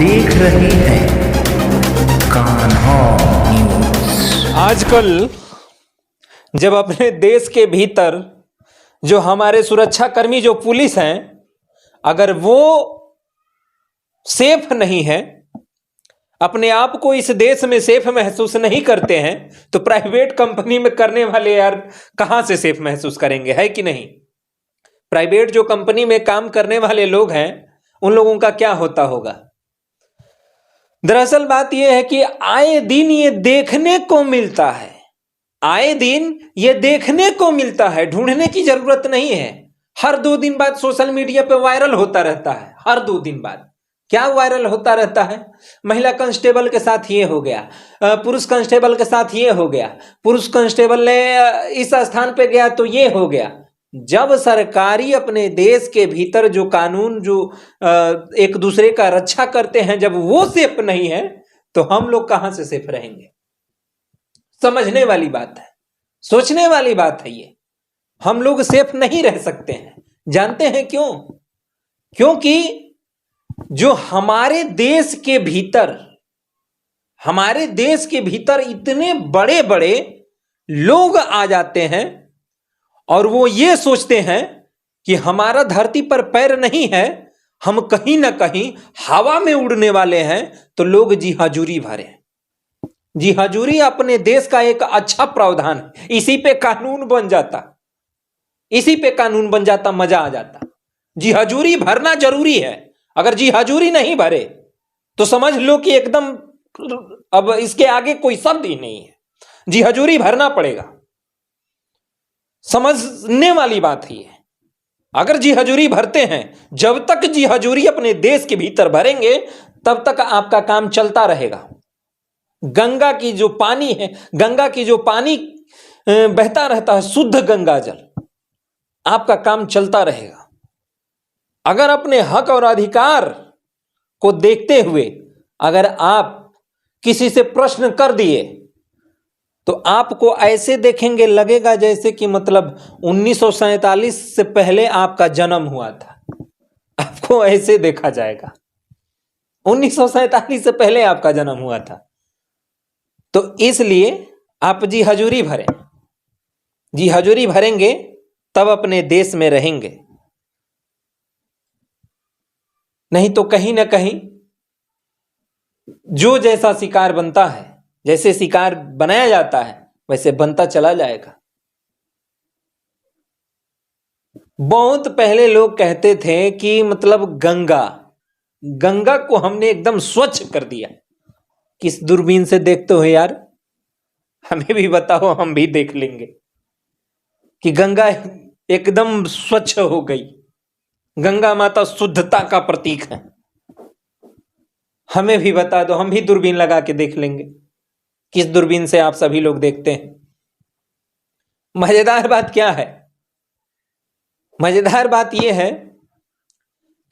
देख रहे हैं कान्हा न्यूज़। आजकल जब अपने देश के भीतर जो हमारे सुरक्षा कर्मी जो पुलिस हैं, अगर वो सेफ नहीं है, अपने आप को इस देश में सेफ महसूस नहीं करते हैं, तो प्राइवेट कंपनी में करने वाले यार कहां से सेफ महसूस करेंगे, है कि नहीं। प्राइवेट जो कंपनी में काम करने वाले लोग हैं, उन लोगों का क्या होता होगा। दरअसल बात यह है कि आए दिन ये देखने को मिलता है, आए दिन ये देखने को मिलता है, ढूंढने की जरूरत नहीं है। हर 2 दिन बाद सोशल मीडिया पे वायरल होता रहता है। हर 2 दिन बाद क्या वायरल होता रहता है, महिला कांस्टेबल के साथ ये हो गया, पुरुष कांस्टेबल के साथ ये हो गया, पुरुष कांस्टेबल ने इस स्थान पे गया तो ये हो गया। जब सरकारी अपने देश के भीतर जो कानून जो एक दूसरे का रक्षा करते हैं, जब वो सेफ नहीं है, तो हम लोग कहां से सेफ रहेंगे। समझने वाली बात है, सोचने वाली बात है। ये हम लोग सेफ नहीं रह सकते हैं। जानते हैं क्यों? क्योंकि जो हमारे देश के भीतर इतने बड़े बड़े लोग आ जाते हैं और वो ये सोचते हैं कि हमारा धरती पर पैर नहीं है, हम कहीं ना कहीं हवा में उड़ने वाले हैं, तो लोग जी हजूरी भरे। जी हजूरी अपने देश का एक अच्छा प्रावधान है। इसी पे कानून बन जाता, मजा आ जाता। जी हजूरी भरना जरूरी है। अगर जी हजूरी नहीं भरे तो समझ लो कि एकदम अब इसके आगे कोई शब्द ही नहीं है। जी हजूरी भरना पड़ेगा। समझने वाली बात है ये। अगर जी हजूरी भरते हैं, जब तक जी हजूरी अपने देश के भीतर भरेंगे, तब तक आपका काम चलता रहेगा। गंगा की जो पानी है, गंगा की जो पानी बहता रहता है, शुद्ध गंगा जल, आपका काम चलता रहेगा। अगर अपने हक और अधिकार को देखते हुए अगर आप किसी से प्रश्न कर दिए, तो आपको ऐसे देखेंगे, लगेगा जैसे कि मतलब 1947 से पहले आपका जन्म हुआ था। आपको ऐसे देखा जाएगा, 1947 से पहले आपका जन्म हुआ था। तो इसलिए आप जी हजूरी भरें। जी हजूरी भरेंगे तब अपने देश में रहेंगे, नहीं तो कहीं ना कहीं जो जैसा शिकार बनता है, जैसे शिकार बनाया जाता है, वैसे बनता चला जाएगा। बहुत पहले लोग कहते थे कि मतलब गंगा को हमने एकदम स्वच्छ कर दिया। किस दूरबीन से देखते हो यार, हमें भी बताओ, हम भी देख लेंगे कि गंगा एकदम स्वच्छ हो गई। गंगा माता शुद्धता का प्रतीक है। हमें भी बता दो, हम भी दूरबीन लगा के देख लेंगे। किस दूरबीन से आप सभी लोग देखते हैं। मजेदार बात क्या है? मजेदार बात यह है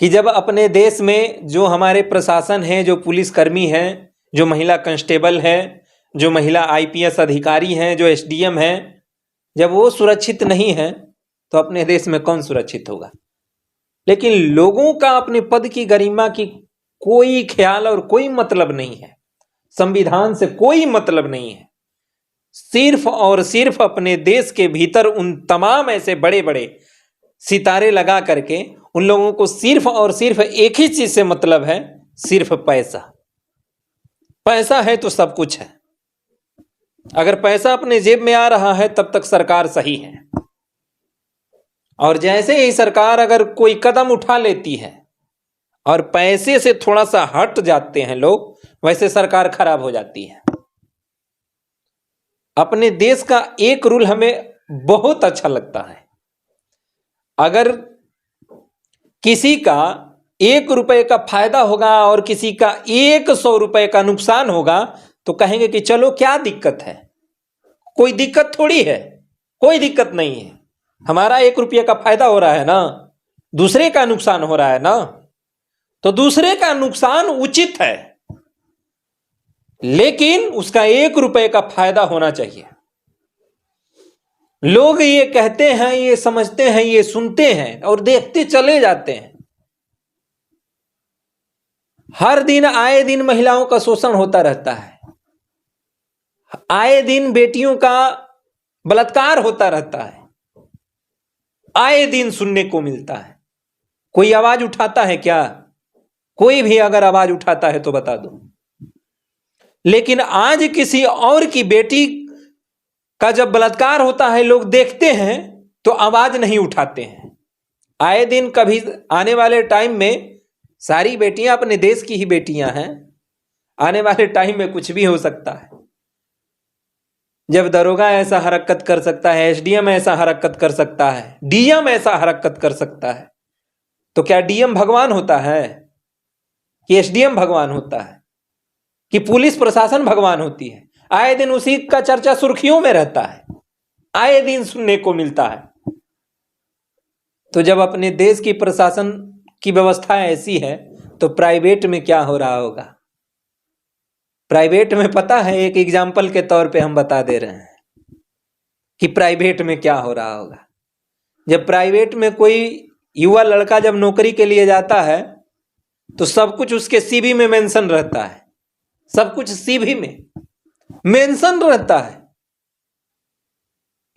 कि जब अपने देश में जो हमारे प्रशासन है, जो पुलिसकर्मी हैं, जो महिला कांस्टेबल है, जो महिला आईपीएस अधिकारी हैं, जो एसडीएम हैं, जब वो सुरक्षित नहीं है, तो अपने देश में कौन सुरक्षित होगा। लेकिन लोगों का अपने पद की गरिमा की कोई ख्याल और कोई मतलब नहीं है, संविधान से कोई मतलब नहीं है। सिर्फ और सिर्फ अपने देश के भीतर उन तमाम ऐसे बड़े बड़े सितारे लगा करके उन लोगों को सिर्फ और सिर्फ एक ही चीज से मतलब है, सिर्फ पैसा। पैसा है तो सब कुछ है। अगर पैसा अपने जेब में आ रहा है, तब तक सरकार सही है। और जैसे ही सरकार अगर कोई कदम उठा लेती है और पैसे से थोड़ा सा हट जाते हैं लोग, वैसे सरकार खराब हो जाती है। अपने देश का एक रूल हमें बहुत अच्छा लगता है। अगर किसी का 1 रुपए का फायदा होगा और किसी का 100 रुपए का नुकसान होगा, तो कहेंगे कि चलो क्या दिक्कत है, कोई दिक्कत थोड़ी है, कोई दिक्कत नहीं है। हमारा 1 रुपये का फायदा हो रहा है ना, दूसरे का नुकसान हो रहा है ना, तो दूसरे का नुकसान उचित है, लेकिन उसका 1 रुपये का फायदा होना चाहिए। लोग ये कहते हैं, ये समझते हैं, ये सुनते हैं और देखते चले जाते हैं। हर दिन आए दिन महिलाओं का शोषण होता रहता है, आए दिन बेटियों का बलात्कार होता रहता है, आए दिन सुनने को मिलता है। कोई आवाज उठाता है क्या? कोई भी अगर आवाज उठाता है तो बता दो। लेकिन आज किसी और की बेटी का जब बलात्कार होता है, लोग देखते हैं तो आवाज नहीं उठाते हैं। आए दिन कभी आने वाले टाइम में सारी बेटियां अपने देश की ही बेटियां हैं, आने वाले टाइम में कुछ भी हो सकता है। जब दरोगा ऐसा हरकत कर सकता है, एसडीएम ऐसा हरकत कर सकता है, डीएम ऐसा हरकत कर सकता है, तो क्या डीएम भगवान होता है कि एसडीएम भगवान होता है कि पुलिस प्रशासन भगवान होती है? आए दिन उसी का चर्चा सुर्खियों में रहता है, आए दिन सुनने को मिलता है। तो जब अपने देश की प्रशासन की व्यवस्था ऐसी है तो प्राइवेट में क्या हो रहा होगा? प्राइवेट में पता है, एक एग्जाम्पल के तौर पे हम बता दे रहे हैं कि प्राइवेट में क्या हो रहा होगा। जब प्राइवेट में कोई युवा लड़का जब नौकरी के लिए जाता है तो सब कुछ उसके सीवी में मेंशन रहता है, सब कुछ सीवी में मेंशन रहता है।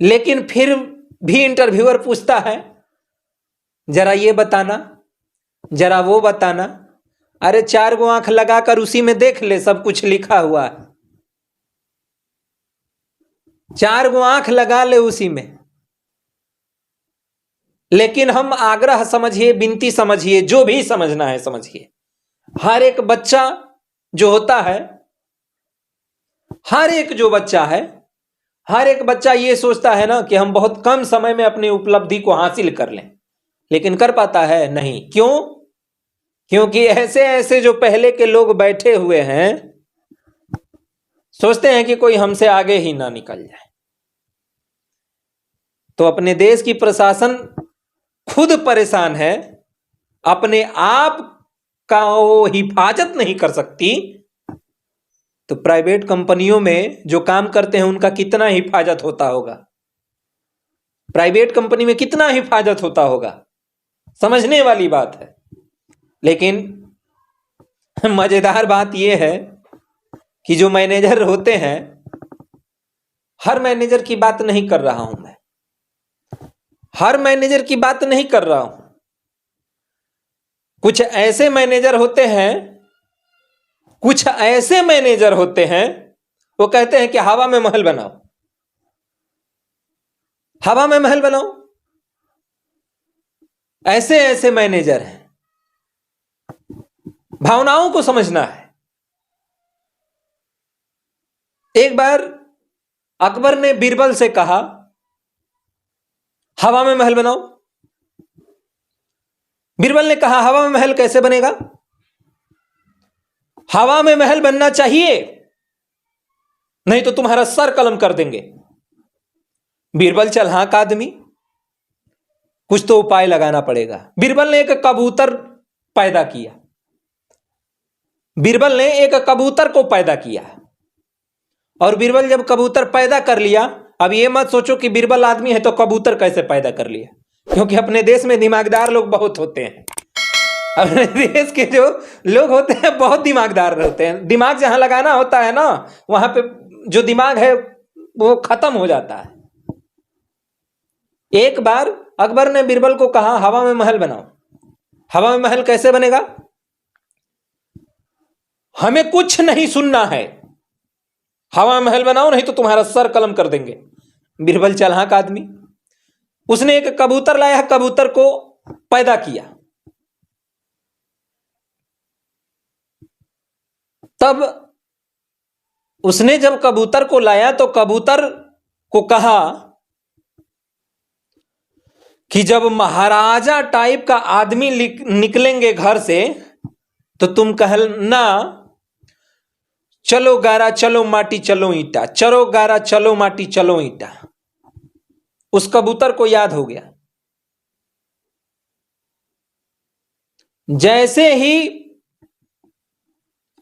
लेकिन फिर भी इंटरव्यूअर पूछता है, जरा ये बताना, जरा वो बताना। अरे 4 गो आंख लगाकर उसी में देख ले, सब कुछ लिखा हुआ है। 4 गो आंख लगा ले उसी में। लेकिन हम आग्रह समझिए, विनती समझिए, जो भी समझना है समझिए। हर एक बच्चा जो होता है, हर एक जो बच्चा है, हर एक बच्चा ये सोचता है ना कि हम बहुत कम समय में अपनी उपलब्धि को हासिल कर लें, लेकिन कर पाता है नहीं। क्यों? क्योंकि ऐसे ऐसे जो पहले के लोग बैठे हुए हैं सोचते हैं कि कोई हमसे आगे ही ना निकल जाए। तो अपने देश की प्रशासन खुद परेशान है, अपने आप का वो हिफाजत नहीं कर सकती, तो प्राइवेट कंपनियों में जो काम करते हैं उनका कितना हिफाजत होता होगा? प्राइवेट कंपनी में कितना हिफाजत होता होगा? समझने वाली बात है। लेकिन मजेदार बात यह है कि जो मैनेजर होते हैं, हर मैनेजर की बात नहीं कर रहा हूं मैं, हर मैनेजर की बात नहीं कर रहा हूं। कुछ ऐसे मैनेजर होते हैं, कुछ ऐसे मैनेजर होते हैं, वो कहते हैं कि हवा में महल बनाओ, हवा में महल बनाओ। ऐसे ऐसे मैनेजर हैं। भावनाओं को समझना है। एक बार अकबर ने बीरबल से कहा, हवा में महल बनाओ। बीरबल ने कहा, हवा में महल कैसे बनेगा? हवा में महल बनना चाहिए, नहीं तो तुम्हारा सर कलम कर देंगे। बीरबल चालाक आदमी, कुछ तो उपाय लगाना पड़ेगा। बीरबल ने एक कबूतर पैदा किया, बीरबल ने एक कबूतर को पैदा किया। और बीरबल जब कबूतर पैदा कर लिया, अब ये मत सोचो कि बीरबल आदमी है तो कबूतर कैसे पैदा कर लिया, क्योंकि अपने देश में दिमागदार लोग बहुत होते हैं। अपने देश के जो लोग होते हैं बहुत दिमागदार होते हैं। दिमाग जहां लगाना होता है ना, वहां पे जो दिमाग है वो खत्म हो जाता है। एक बार अकबर ने बीरबल को कहा, हवा में महल बनाओ। हवा में महल कैसे बनेगा? हमें कुछ नहीं सुनना है, हवा में महल बनाओ, नहीं तो तुम्हारा सर कलम कर देंगे। बीरबल चालाक आदमी, उसने एक कबूतर लाया, कबूतर को पैदा किया। तब उसने जब कबूतर को लाया तो कबूतर को कहा कि जब महाराजा टाइप का आदमी निकलेंगे घर से तो तुम कहना, चलो गारा चलो माटी चलो ईंटा, चलो गारा चलो माटी चलो ईंटा। उस कबूतर को याद हो गया। जैसे ही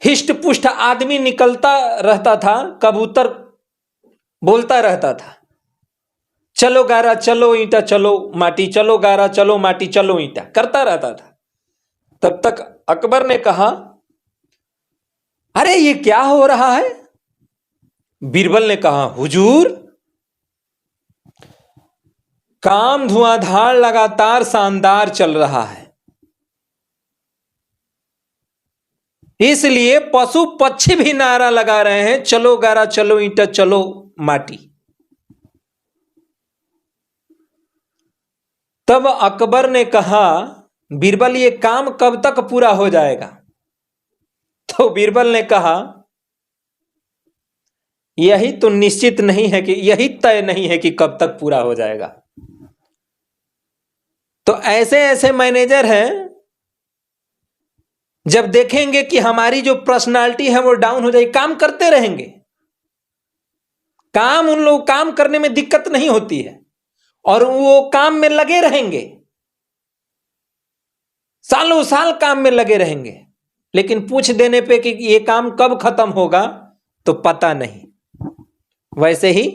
हिष्ट पुष्ट आदमी निकलता रहता था, कबूतर बोलता रहता था, चलो गारा चलो ईंटा चलो माटी, चलो गारा चलो माटी चलो ईंटा, करता रहता था। तब तक अकबर ने कहा अरे ये क्या हो रहा है? बीरबल ने कहा, हुजूर, काम धुआंधार लगातार शानदार चल रहा है, इसलिए पशु पक्षी भी नारा लगा रहे हैं, चलो गारा, चलो ईंटा, चलो माटी। तब अकबर ने कहा, बीरबल ये काम कब तक पूरा हो जाएगा? तो बीरबल ने कहा, यही तो निश्चित नहीं है कि, यही तय नहीं है कि कब तक पूरा हो जाएगा। तो ऐसे ऐसे मैनेजर हैं, जब देखेंगे कि हमारी जो पर्सनालिटी है वो डाउन हो जाएगी, काम करते रहेंगे। काम उन लोग काम करने में दिक्कत नहीं होती है और वो काम में लगे रहेंगे, सालों साल काम में लगे रहेंगे, लेकिन पूछ देने पे कि ये काम कब खत्म होगा तो पता नहीं। वैसे ही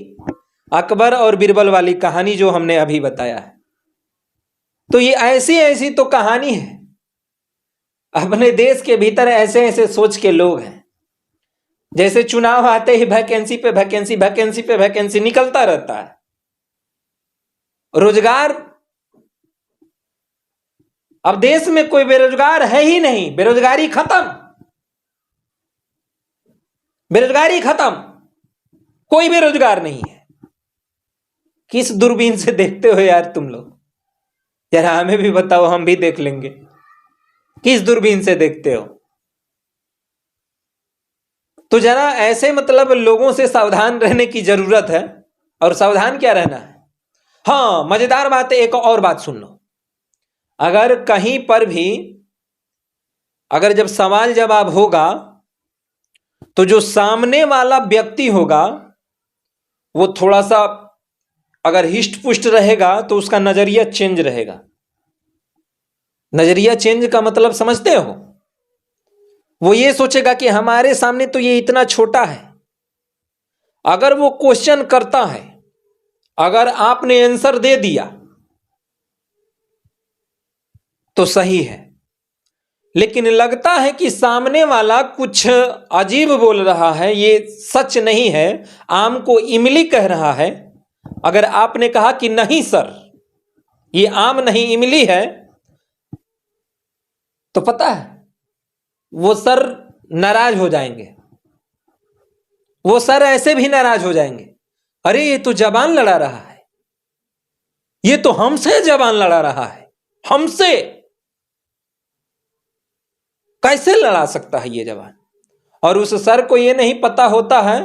अकबर और बीरबल वाली कहानी जो हमने अभी बताया है, तो ये ऐसी ऐसी तो कहानी है। अपने देश के भीतर ऐसे ऐसे सोच के लोग हैं, जैसे चुनाव आते ही वैकेंसी पे वैकेंसी, वैकेंसी पे वैकेंसी निकलता रहता है। रोजगार, अब देश में कोई बेरोजगार है ही नहीं, बेरोजगारी खत्म, बेरोजगारी खत्म, कोई बेरोजगार नहीं है। किस दूरबीन से देखते हो यार तुम लोग? जरा हमें भी बताओ, हम भी देख लेंगे। किस दूरबीन से देखते हो? तो जरा ऐसे मतलब लोगों से सावधान रहने की जरूरत है। और सावधान क्या रहना है? हाँ, मजेदार बात है, एक और बात सुन लो। अगर कहीं पर भी, अगर जब सवाल जवाब होगा तो जो सामने वाला व्यक्ति होगा वो थोड़ा सा अगर हिष्ट पुष्ट रहेगा तो उसका नजरिया चेंज रहेगा। नजरिया चेंज का मतलब समझते हो? वो ये सोचेगा कि हमारे सामने तो ये इतना छोटा है। अगर वो क्वेश्चन करता है, अगर आपने आंसर दे दिया तो सही है, लेकिन लगता है कि सामने वाला कुछ अजीब बोल रहा है, ये सच नहीं है, आम को इमली कह रहा है। अगर आपने कहा कि नहीं सर, ये आम नहीं इमली है, तो पता है वो सर नाराज हो जाएंगे। वो सर ऐसे भी नाराज हो जाएंगे, अरे ये तो जबान लड़ा रहा है, ये तो हमसे जबान लड़ा रहा है, हमसे कैसे लड़ा सकता है ये जबान? और उस सर को ये नहीं पता होता है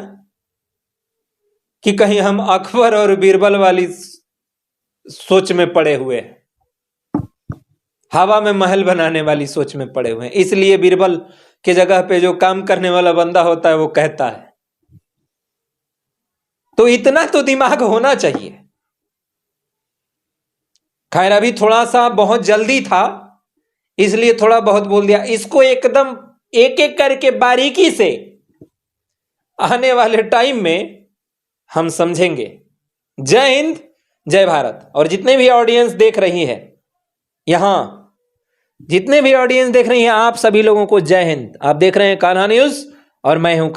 कि कहीं हम अकबर और बीरबल वाली सोच में पड़े हुए हैं, हवा में महल बनाने वाली सोच में पड़े हुए हैं। इसलिए बीरबल के जगह पे जो काम करने वाला बंदा होता है वो कहता है। तो इतना तो दिमाग होना चाहिए। खैर अभी थोड़ा सा बहुत जल्दी था, इसलिए थोड़ा बहुत बोल दिया। इसको एकदम एक एक करके बारीकी से आने वाले टाइम में हम समझेंगे। जय हिंद, जय भारत। और जितने भी ऑडियंस देख रही है, यहां जितने भी ऑडियंस देख रही हैं, आप सभी लोगों को जय हिंद। आप देख रहे हैं कान्हा न्यूज और मैं हूं